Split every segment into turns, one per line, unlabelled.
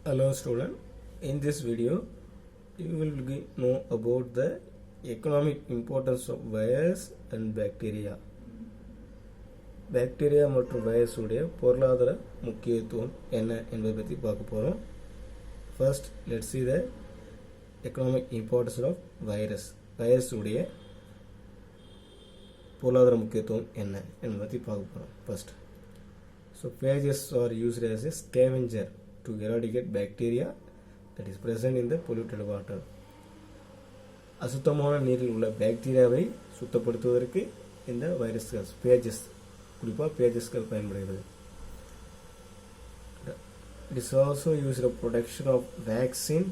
Hello student, in this video you will know about the economic importance of virus and bacteria. Bacteria மற்றும் virus உடைய பொருளாதார முக்கியத்துவம் என்ன என்பதை பற்றி பார்க்க போகிறோம். First let's see the economic importance of virus. Virus உடைய பொருளாதார முக்கியத்துவம் என்ன என்பதை பற்றி பார்க்க போகிறோம். First so phages are used as a scavenger to eradicate bacteria that is present in the polluted water. அசுத்தமான நீரில் உள்ள பாக்டீரியாவை சுத்தப்படுத்துவதற்கு இந்த வைரஸ்கள் பேஜஸ் குறிப்பாக பேஜஸ்கள் பயன்படுகிறது. It is also used for production of vaccine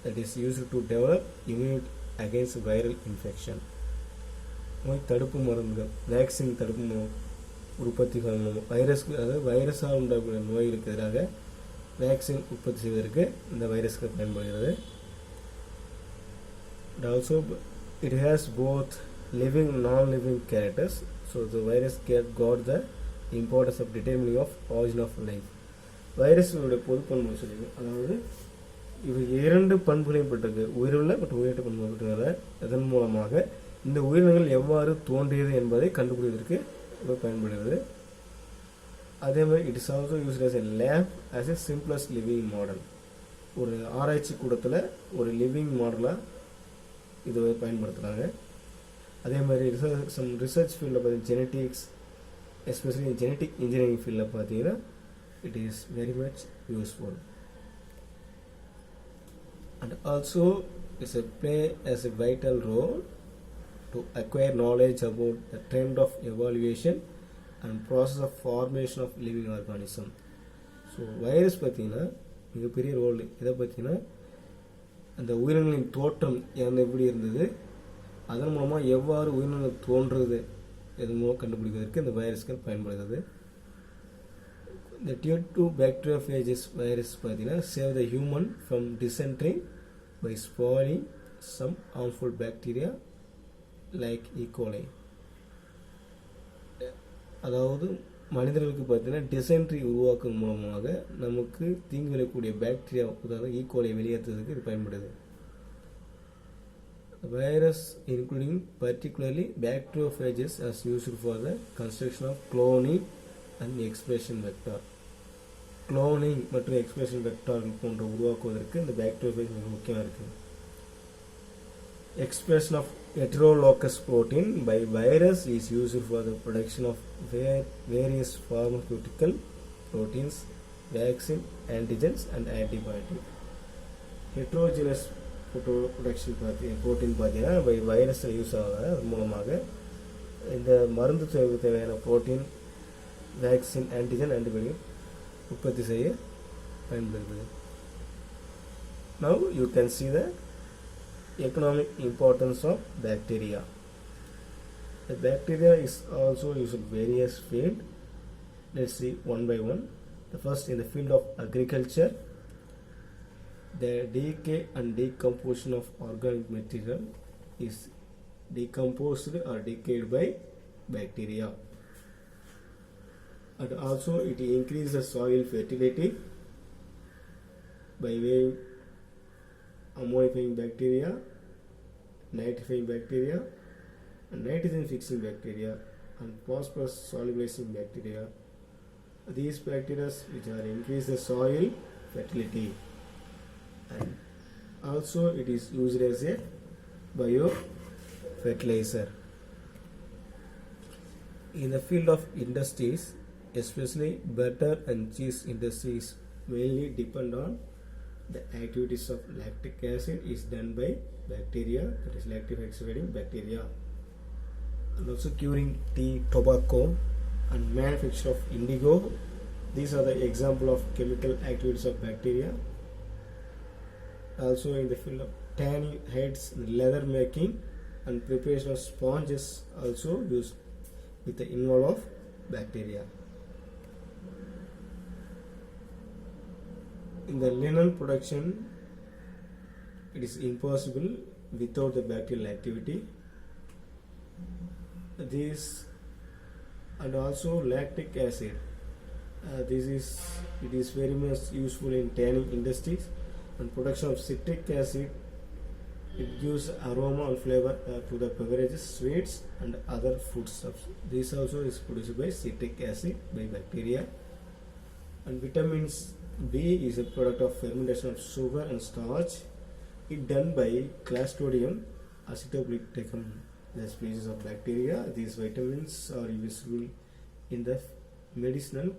that is used to develop immunity against viral infection. நோய் தடுப்பு மருந்துகள் வேக்சின் தடுப்பு உற்பத்திகள் வைரஸால் உண்டாகக்கூடிய நோய்களுக்கு எதிராக வேக்சின் உற்பத்தி செய்வதற்கு இந்த வைரஸ்கள் பயன்படுகிறது. And also it has both living and non-living characters. So the virus got the importance of determining of origin of life. Virus பொது பண்பு சொல்லி அதாவது இவை இரண்டு பண்புகளையும் பெற்றிருக்கு, உயிருள்ள மற்றும் உயிரற்ற பண்பு பெற்றிருக்கிற. இதன் மூலமாக இந்த உயிரினங்கள் எவ்வாறு தோன்றியது என்பதை கண்டுபிடிப்பதற்கு இவை பயன்படுகிறது. அதே மாதிரி it is also used as a lab as a simplest living model. ஒரு ஆராய்ச்சி கூடத்தில் ஒரு லிவிங் மாடலாக இதை பயன்படுத்துகிறாங்க. அதே மாதிரி ரிசர்ச் ஃபீல்டில் பார்த்தீங்கன்னா ஜெனட்டிக்ஸ், எஸ்பெஷலி ஜெனட்டிக் இன்ஜினியரிங் ஃபீல்டில் பார்த்தீங்கன்னா it is very much useful. And also it's play as a vital role to acquire knowledge about the trend of evaluation and process of formation of living organism. So virus பார்த்தீங்கன்னா மிகப்பெரிய role. இதை பார்த்தீங்கன்னா அந்த உயிரினங்களின் தோற்றம் எப்படி இருந்தது, அதன் மூலமாக எவ்வாறு உயிரினங்கள் தோன்றுறது இதன் மூலம் கண்டுபிடிப்பதற்கு இந்த வைரஸ்கள் பயன்படுகிறது. இந்த tier 2 bacteriophages வைரஸ் பார்த்தீங்கன்னா save the human from dysentery by spoiling some harmful bacteria like E. coli. அதாவது மனிதர்களுக்கு பார்த்தீங்கன்னா டிசென்ட்ரி உருவாக்கும் மூலமாக நமக்கு தீங்கு விளையக்கூடிய பாக்டீரியா உதாரணம் E. coli வெளியேற்றுவதற்கு இது பயன்படுது. Virus including particularly bacteriophages as used for the construction of cloning and expression vector. Cloning மற்றும் எக்ஸ்பிரஷன் வெக்டார்கள் போன்ற உருவாக்குவதற்கு இந்த பாக்டீரியோஃபேஜ் மிக முக்கியமாக இருக்குது. Expression of heterolocus protein by virus is used for the production of various pharmaceutical proteins, vaccine, antigens and antibiotics. Heterogeneous production protein பார்த்தீங்கன்னா by வைரஸில் use ஆகிற மூலமாக இந்த மருந்து தேவையான புரோட்டீன், வேக்சின், ஆன்டிஜன், ஆன்டிபயோட்டிக் உற்பத்தி செய்ய பயன்படுகிறது. Now you can see the economic importance of bacteria. The bacteria is also used in various fields. Let's see one by one. The first, in the field of agriculture, the decay and decomposition of organic material is decomposed or decayed by bacteria. And also it increases soil fertility by way ammonifying bacteria, nitrifying bacteria, and nitrogen fixing bacteria, and phosphorus solubilizing bacteria. These bacteria which are increase the soil fertility, and also it is used as a biofertilizer. In the field of industries, especially butter and cheese industries mainly depend on the activities of lactic acid is done by bacteria, that is lactic acid bacteria. And also curing tea, tobacco and manufacture of indigo, these are the example of chemical activities of bacteria. Also in the field of tanning heads, leather making and preparation of sponges also used with the involvement of bacteria. In the linen production, it is impossible without the bacterial activity. This and also lactic acid It is very much useful in tanning industries and production of citric acid. It gives aroma and flavor to the beverages, sweets, and other foodstuffs. This also is produced by citric acid by bacteria. And vitamins B is a product of fermentation of sugar and starch. It done by Clostridium acetobliticum, the species of bacteria. These vitamins are useful in the medicinal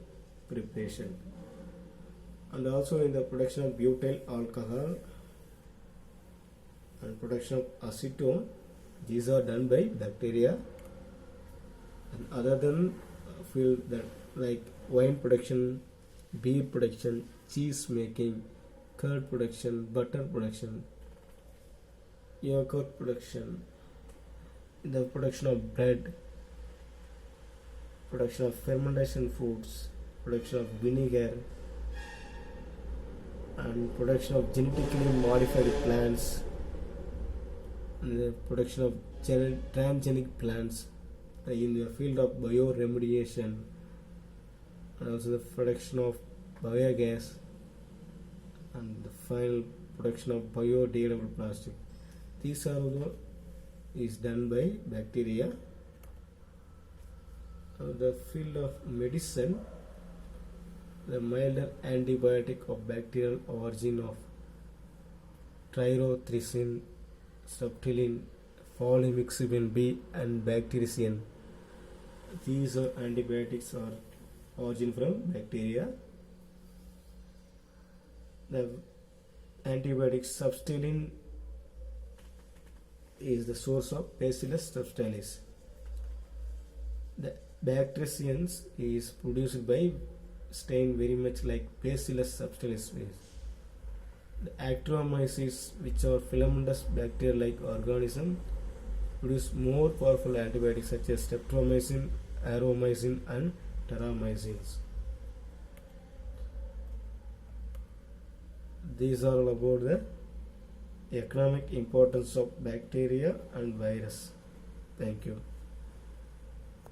preparation and also in the production of butyl alcohol and production of acetone. These are done by bacteria. And other than field that like wine production, beer production, cheese making, curd production, butter production, yogurt production, the production of bread, production of fermentation foods, production of vinegar, and production of genetically modified plants, and the production of transgenic plants in the field of bioremediation, and also the production of biogas, and the final production of biodegradable plastic. These are all is done by bacteria. The field of medicine, the milder antibiotic of bacterial origin of tryptophan, streptococcus, polymyxin B, and bactericin. These are antibiotics are origin from bacteria. The antibiotic substilin is the source of Bacillus subtilis. The bactericians is produced by strain very much like Bacillus subtilis. The Actinomyces, which are filamentous bacteria-like organism, produce more powerful antibiotics such as streptomycin, aromycin, and terramycins. These are all about the economic importance of bacteria and virus. Thank you.